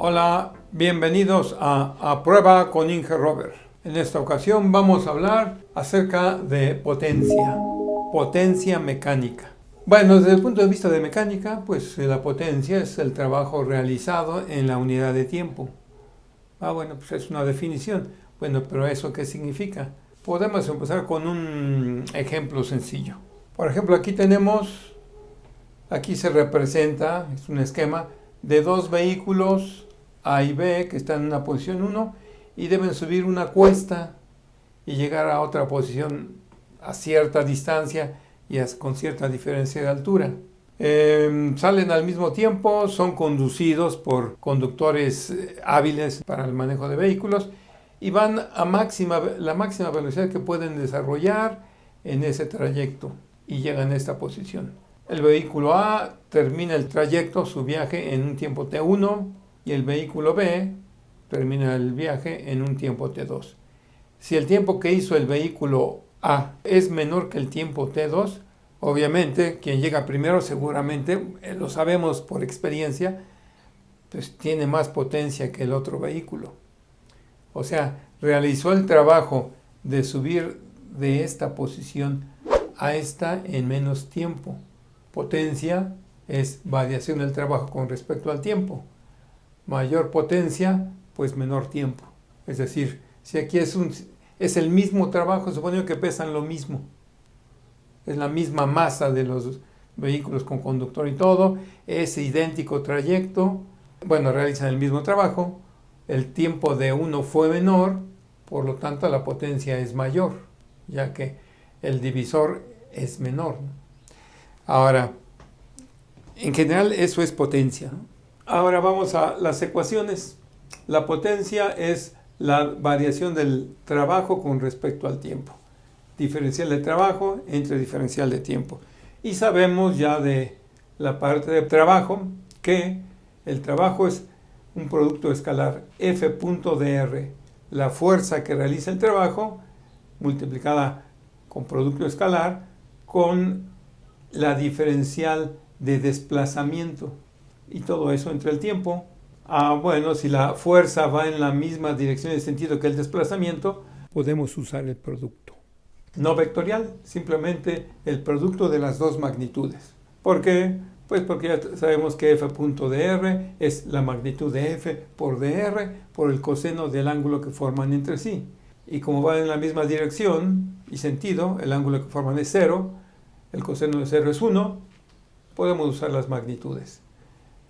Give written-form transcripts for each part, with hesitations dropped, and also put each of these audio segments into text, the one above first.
Hola, bienvenidos a Prueba con Inge Robert. En esta ocasión vamos a hablar acerca de potencia mecánica. Bueno, desde el punto de vista de mecánica, pues la potencia es el trabajo realizado en la unidad de tiempo. Bueno, pues es una definición. Bueno, pero ¿eso qué significa? Podemos empezar con un ejemplo sencillo. Por ejemplo, aquí se representa, es un esquema de dos vehículos A y B que están en una posición 1 y deben subir una cuesta y llegar a otra posición a cierta distancia y con cierta diferencia de altura. Salen al mismo tiempo, son conducidos por conductores hábiles para el manejo de vehículos y van a la máxima velocidad que pueden desarrollar en ese trayecto y llegan a esta posición. El vehículo A termina el trayecto, su viaje, en un tiempo T1 y el vehículo B termina el viaje en un tiempo T2. Si el tiempo que hizo el vehículo A es menor que el tiempo T2, obviamente quien llega primero seguramente, lo sabemos por experiencia, pues tiene más potencia que el otro vehículo. O sea, realizó el trabajo de subir de esta posición a esta en menos tiempo. Potencia es variación del trabajo con respecto al tiempo. Mayor potencia, pues menor tiempo. Es decir, si aquí es el mismo trabajo, suponiendo que pesan lo mismo. Es la misma masa de los vehículos con conductor y todo. Es idéntico trayecto. Bueno, realizan el mismo trabajo. El tiempo de uno fue menor, por lo tanto la potencia es mayor, ya que el divisor es menor. Ahora, en general eso es potencia. Ahora vamos a las ecuaciones. La potencia es la variación del trabajo con respecto al tiempo. Diferencial de trabajo entre diferencial de tiempo. Y sabemos ya de la parte de trabajo que el trabajo es un producto escalar F.dr. La fuerza que realiza el trabajo multiplicada con producto escalar con la diferencial de desplazamiento. Y todo eso entre el tiempo. Bueno, si la fuerza va en la misma dirección de sentido que el desplazamiento, podemos usar el producto. No vectorial, simplemente el producto de las dos magnitudes. ¿Por qué? Pues porque ya sabemos que F.dr es la magnitud de F por dr por el coseno del ángulo que forman entre sí. Y como van en la misma dirección y sentido, el ángulo que forman es 0, el coseno de 0 es 1, podemos usar las magnitudes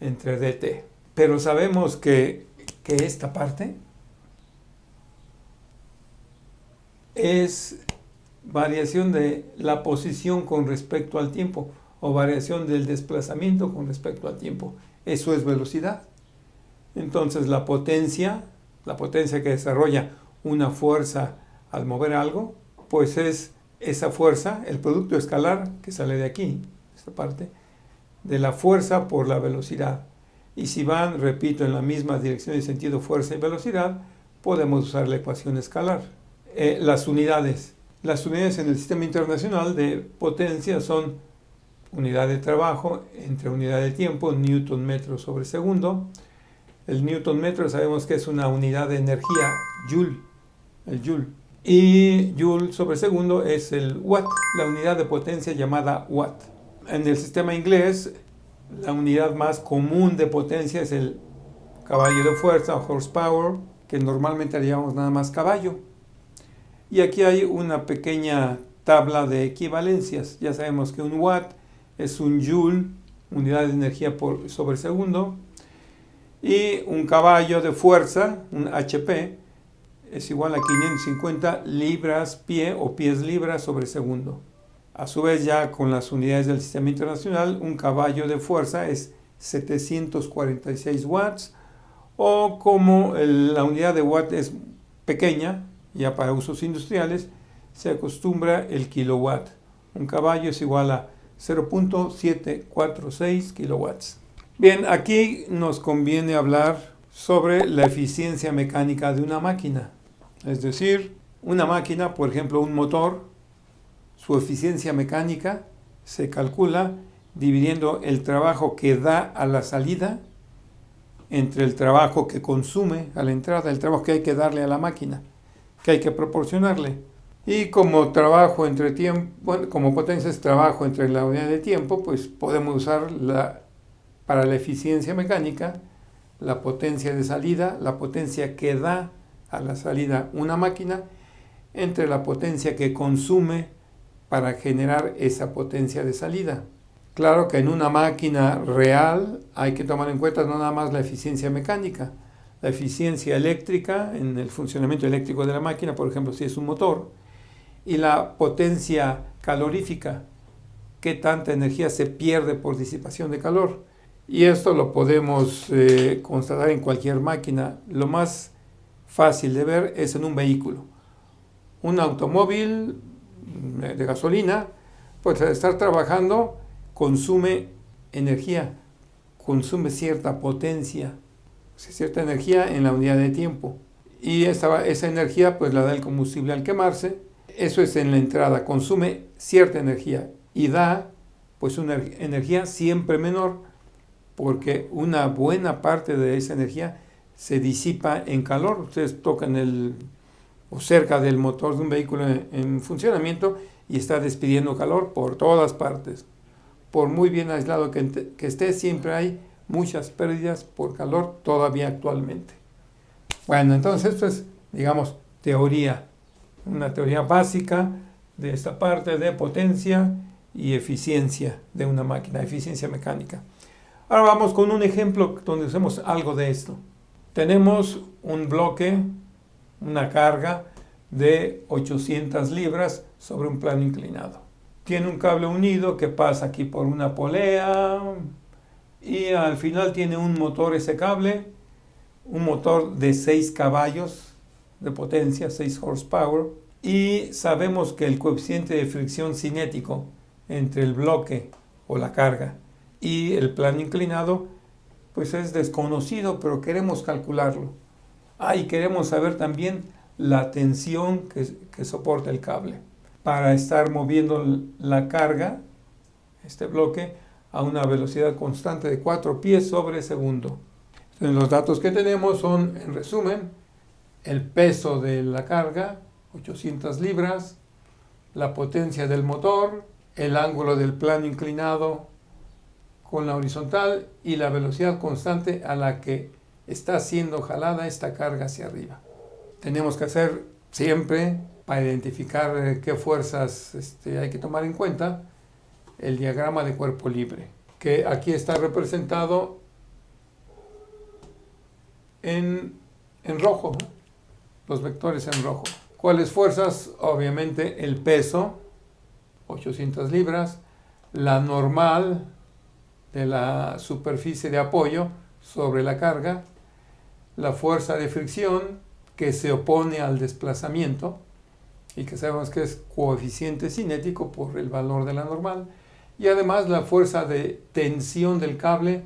entre dt. Pero sabemos que esta parte es variación de la posición con respecto al tiempo o variación del desplazamiento con respecto al tiempo. Eso es velocidad. Entonces la potencia que desarrolla una fuerza al mover algo, pues es esa fuerza, el producto escalar que sale de aquí, esta parte, de la fuerza por la velocidad. Y si van, repito, en la misma dirección de sentido, fuerza y velocidad, podemos usar la ecuación escalar. Las unidades en el sistema internacional de potencia son unidad de trabajo entre unidad de tiempo, newton metro sobre segundo. El newton metro sabemos que es una unidad de energía, joule, el joule. Y joule sobre segundo es el watt, la unidad de potencia llamada watt. En el sistema inglés, la unidad más común de potencia es el caballo de fuerza o horsepower, que normalmente le llamamos nada más caballo. Y aquí hay una pequeña tabla de equivalencias. Ya sabemos que un watt es un joule, unidad de energía sobre segundo, y un caballo de fuerza, un HP, es igual a 550 libras-pie o pies-libras sobre segundo. A su vez, ya con las unidades del sistema internacional, un caballo de fuerza es 746 watts, o como la unidad de watt es pequeña, ya para usos industriales, se acostumbra el kilowatt. Un caballo es igual a 0.746 kilowatts. Bien, aquí nos conviene hablar sobre la eficiencia mecánica de una máquina. Es decir, una máquina, por ejemplo, un motor, su eficiencia mecánica se calcula dividiendo el trabajo que da a la salida entre el trabajo que consume a la entrada, el trabajo que hay que darle a la máquina, que hay que proporcionarle. Y como trabajo entre tiempo, bueno, como potencia es trabajo entre la unidad de tiempo, pues podemos usar para la eficiencia mecánica la potencia de salida, la potencia que da a la salida una máquina, entre la potencia que consume para generar esa potencia de salida. Claro que en una máquina real hay que tomar en cuenta no nada más la eficiencia mecánica, la eficiencia eléctrica en el funcionamiento eléctrico de la máquina, por ejemplo, si es un motor, y la potencia calorífica, qué tanta energía se pierde por disipación de calor. Y esto lo podemos constatar en cualquier máquina. Lo más fácil de ver es en un vehículo. Un automóvil de gasolina, pues al estar trabajando, consume energía, consume cierta potencia, cierta energía en la unidad de tiempo. Y esa energía pues la da el combustible al quemarse. Eso es en la entrada, consume cierta energía y da pues una energía siempre menor, porque una buena parte de esa energía se disipa en calor. Ustedes tocan o cerca del motor de un vehículo en funcionamiento y está despidiendo calor por todas partes. Por muy bien aislado que esté, siempre hay muchas pérdidas por calor todavía actualmente. Bueno, entonces esto es, digamos, teoría. Una teoría básica de esta parte de potencia y eficiencia de una máquina, eficiencia mecánica. Ahora vamos con un ejemplo donde usemos algo de esto. Tenemos un bloque, una carga de 800 libras sobre un plano inclinado. Tiene un cable unido que pasa aquí por una polea y al final tiene un motor ese cable, un motor de 6 caballos de potencia, 6 horsepower, y sabemos que el coeficiente de fricción cinético entre el bloque o la carga y el plano inclinado pues es desconocido, pero queremos calcularlo. Y queremos saber también la tensión que soporta el cable para estar moviendo la carga, este bloque, a una velocidad constante de 4 pies sobre segundo. Entonces, los datos que tenemos son, en resumen, el peso de la carga, 800 libras, la potencia del motor, el ángulo del plano inclinado con la horizontal y la velocidad constante a la que está siendo jalada esta carga hacia arriba. Tenemos que hacer siempre, para identificar qué fuerzas hay que tomar en cuenta, el diagrama de cuerpo libre, que aquí está representado en rojo, ¿no? Los vectores en rojo. ¿Cuáles fuerzas? Obviamente el peso, 800 libras, la normal de la superficie de apoyo sobre la carga, la fuerza de fricción que se opone al desplazamiento y que sabemos que es coeficiente cinético por el valor de la normal, y además la fuerza de tensión del cable,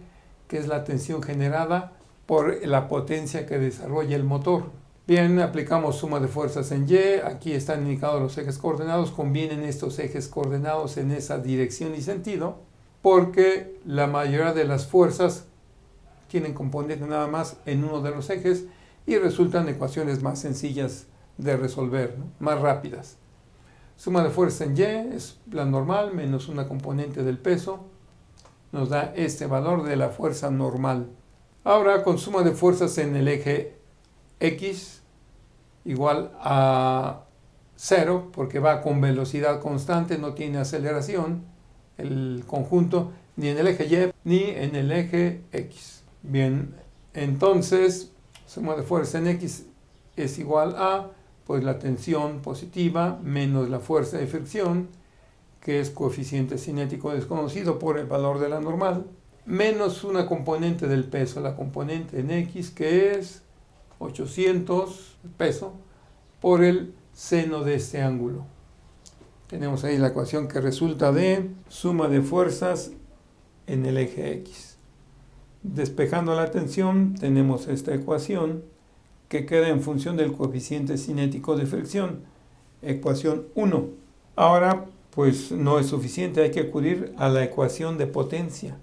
que es la tensión generada por la potencia que desarrolla el motor. Bien, aplicamos suma de fuerzas en Y, aquí están indicados los ejes coordenados, convienen estos ejes coordenados en esa dirección y sentido, porque la mayoría de las fuerzas tienen componente nada más en uno de los ejes y resultan ecuaciones más sencillas de resolver, ¿no? Más rápidas. Suma de fuerza en Y es la normal menos una componente del peso, nos da este valor de la fuerza normal. Ahora, con suma de fuerzas en el eje X igual a 0, porque va con velocidad constante, no tiene aceleración, el conjunto, ni en el eje Y ni en el eje X. Bien, entonces, suma de fuerza en X es igual a, pues la tensión positiva menos la fuerza de fricción, que es coeficiente cinético desconocido por el valor de la normal, menos una componente del peso, la componente en X, que es 800, el peso, por el seno de este ángulo. Tenemos ahí la ecuación que resulta de suma de fuerzas en el eje X. Despejando la tensión, tenemos esta ecuación que queda en función del coeficiente cinético de fricción, ecuación 1. Ahora, pues no es suficiente, hay que acudir a la ecuación de potencia.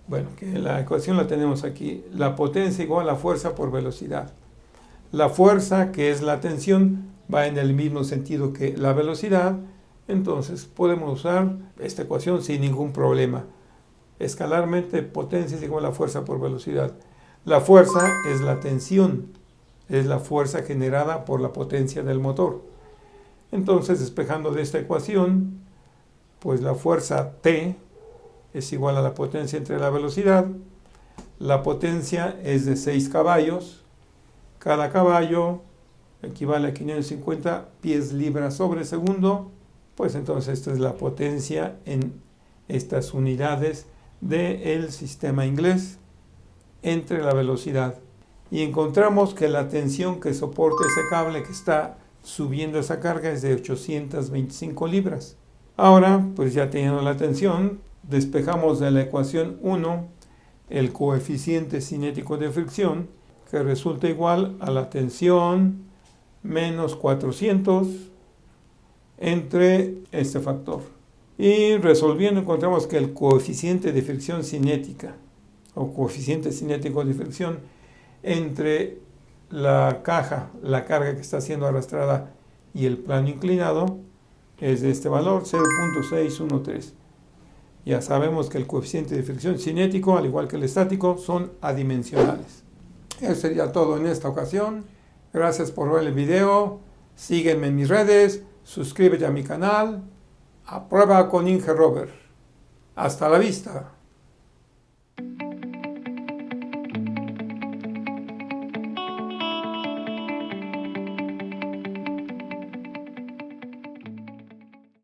Bueno, que la ecuación la tenemos aquí. La potencia igual a la fuerza por velocidad. La fuerza, que es la tensión, va en el mismo sentido que la velocidad. Entonces podemos usar esta ecuación sin ningún problema. Escalarmente, potencia es igual a fuerza por velocidad. La fuerza es la tensión, es la fuerza generada por la potencia del motor. Entonces, despejando de esta ecuación, pues la fuerza T es igual a la potencia entre la velocidad. La potencia es de 6 caballos. Cada caballo equivale a 550 pies libras sobre segundo. Pues entonces esta es la potencia en estas unidades del sistema inglés entre la velocidad. Y encontramos que la tensión que soporta ese cable que está subiendo esa carga es de 825 libras. Ahora, pues ya teniendo la tensión, despejamos de la ecuación 1 el coeficiente cinético de fricción, que resulta igual a la tensión menos 400 entre este factor. Y resolviendo encontramos que el coeficiente de fricción cinética o coeficiente cinético de fricción entre la caja, la carga que está siendo arrastrada y el plano inclinado es de este valor, 0.613. Ya sabemos que el coeficiente de fricción cinético, al igual que el estático, son adimensionales. Eso sería todo en esta ocasión. Gracias por ver el video. Sígueme en mis redes. Suscríbete a mi canal. A prueba con Inge Robert. Hasta la vista.